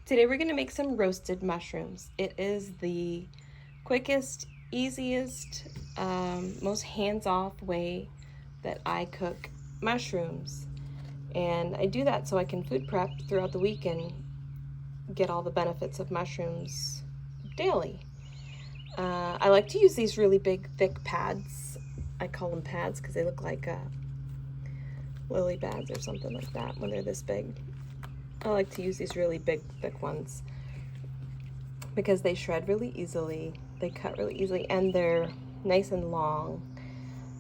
Today we're going to make some roasted mushrooms. It is the quickest, easiest, most hands-off way that I cook mushrooms. And I do that so I can food prep throughout the week and get all the benefits of mushrooms daily. I like to use these really big, thick pads. I call them pads because they look like lily pads or something like that when they're this big. I like to use these really big, thick ones because they shred really easily, they cut really easily, and they're nice and long.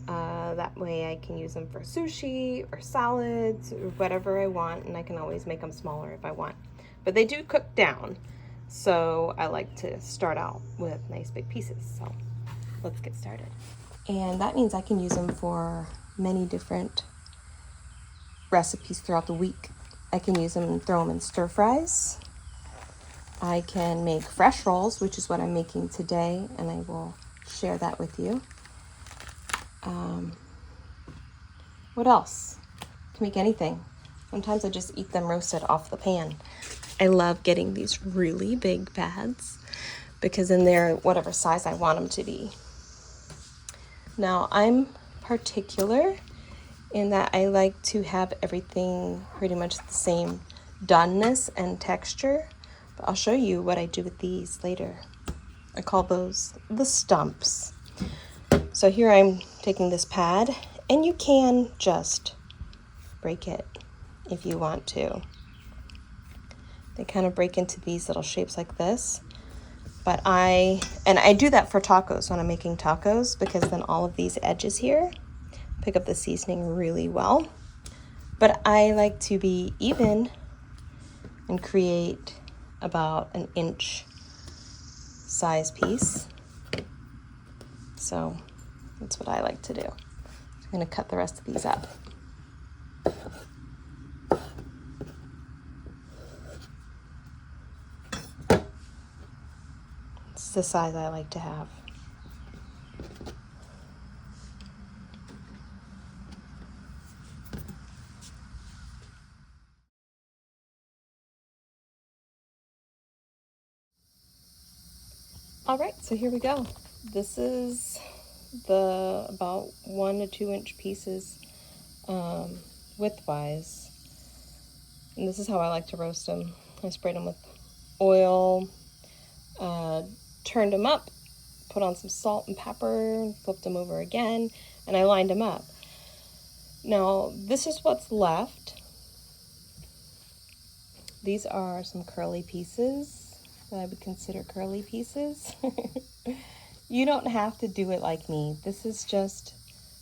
That way I can use them for sushi or salads or whatever I want, and I can always make them smaller if I want. But they do cook down, so I like to start out with nice big pieces. So let's get started. And that means I can use them for many different recipes throughout the week. I can use them and throw them in stir fries. I can make fresh rolls, which is what I'm making today, and I will share that with you. What else? I can make anything. Sometimes I just eat them roasted off the pan. I love getting these really big pads because then they're whatever size I want them to be. Now, I'm particular in that I like to have everything pretty much the same doneness and texture. But I'll show you what I do with these later. I call those the stumps. So here I'm taking this pad, and you can just break it if you want to. They kind of break into these little shapes like this. But I do that for tacos when I'm making tacos, because then all of these edges here pick up the seasoning really well. But I like to be even and create about an inch size piece. So that's what I like to do. I'm going to cut the rest of these up. This is the size I like to have. All right, so here we go. This is the about 1 to 2 inch pieces widthwise. And this is how I like to roast them. I sprayed them with oil, turned them up, put on some salt and pepper, flipped them over again, and I lined them up. Now, this is what's left. These are some curly pieces that I would consider curly pieces. You don't have to do it like me. This is just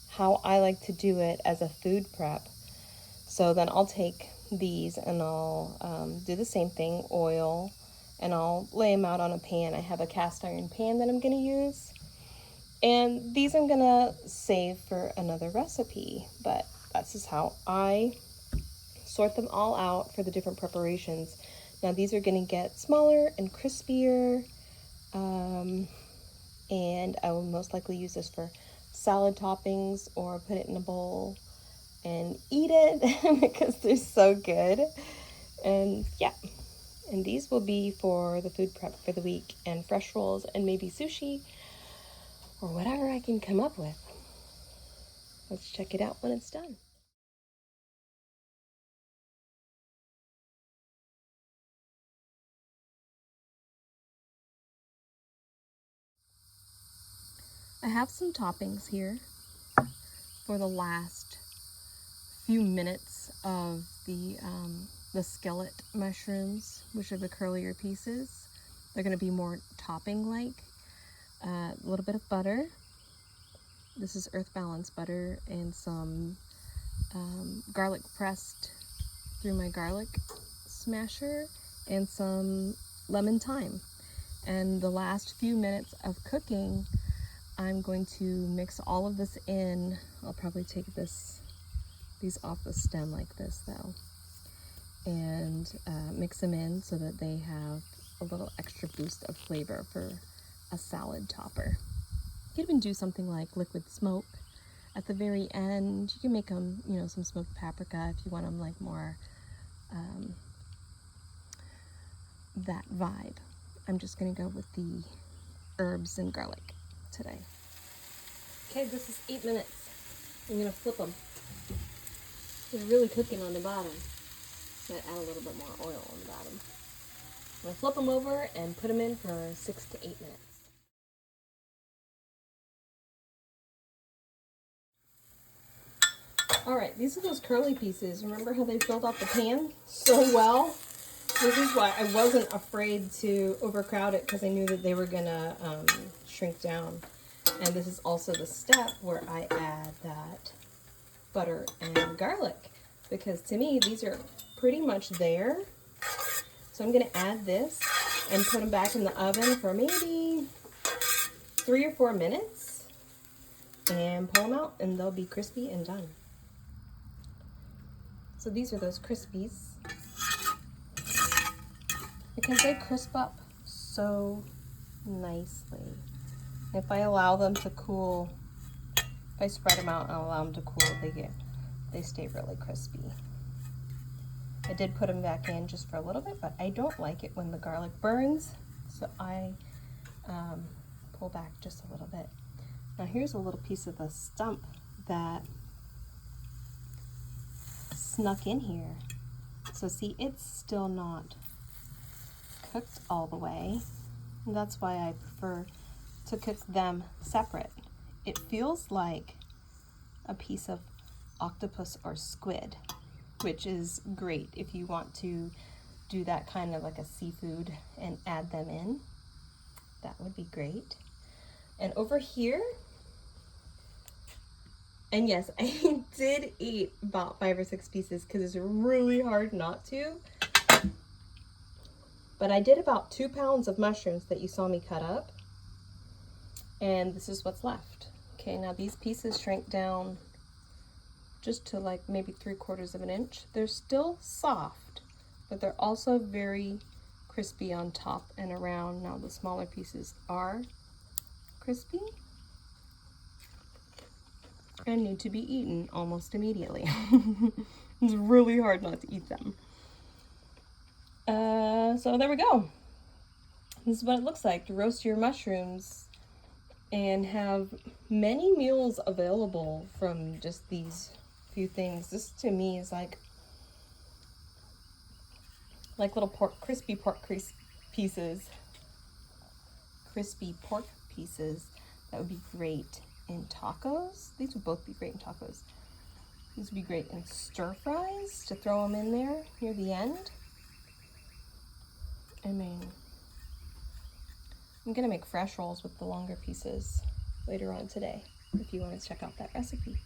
how I like to do it as a food prep. So then I'll take these and I'll do the same thing, oil, and I'll lay them out on a pan. I have a cast iron pan that I'm going to use. And these I'm going to save for another recipe. But this is how I sort them all out for the different preparations. Now these are going to get smaller and crispier. And I will most likely use this for salad toppings or put it in a bowl and eat it because they're so good. And yeah, and these will be for the food prep for the week, and fresh rolls and maybe sushi or whatever I can come up with. Let's check it out when it's done. I have some toppings here for the last few minutes of the skillet mushrooms, which are the curlier pieces. They're going to be more topping-like. A little bit of butter. This is Earth Balance butter, and some garlic pressed through my garlic smasher, and some lemon thyme. And the last few minutes of cooking, I'm going to mix all of this in. I'll probably take these off the stem like this though, and mix them in so that they have a little extra boost of flavor for a salad topper. You could even do something like liquid smoke at the very end. You can make them, some smoked paprika if you want them like more that vibe. I'm just gonna go with the herbs and garlic today. Okay, this is 8 minutes. I'm gonna flip them. They're really cooking on the bottom. Might add a little bit more oil on the bottom. I'm gonna flip them over and put them in for 6 to 8 minutes. Alright, these are those curly pieces. Remember how they filled out the pan so well? This is why I wasn't afraid to overcrowd it, because I knew that they were gonna shrink down. And this is also the step where I add that butter and garlic, because to me these are pretty much there. So I'm gonna add this and put them back in the oven for maybe 3 or 4 minutes and pull them out, and they'll be crispy and done. So these are those crispies, because they crisp up so nicely. If I allow them to cool, if I spread them out and allow them to cool, they stay really crispy. I did put them back in just for a little bit, but I don't like it when the garlic burns, so I pull back just a little bit. Now here's a little piece of the stump that snuck in here. So see, it's still not cooked all the way. And that's why I prefer to cook them separate. It feels like a piece of octopus or squid, which is great if you want to do that kind of like a seafood and add them in. That would be great. And over here, and yes, I did eat about 5 or 6 pieces because it's really hard not to. But I did about 2 pounds of mushrooms that you saw me cut up. And this is what's left. Okay, now these pieces shrank down just to like maybe 3/4 of an inch. They're still soft, but they're also very crispy on top and around. Now the smaller pieces are crispy and need to be eaten almost immediately. It's really hard not to eat them. So there we go. This is what it looks like to roast your mushrooms and have many meals available from just these few things. This to me is like little crispy pork pieces. Crispy pork pieces that would be great in tacos. These would both be great in tacos. These would be great in stir fries, to throw them in there near the end. I mean, I'm gonna make fresh rolls with the longer pieces later on today if you want to check out that recipe.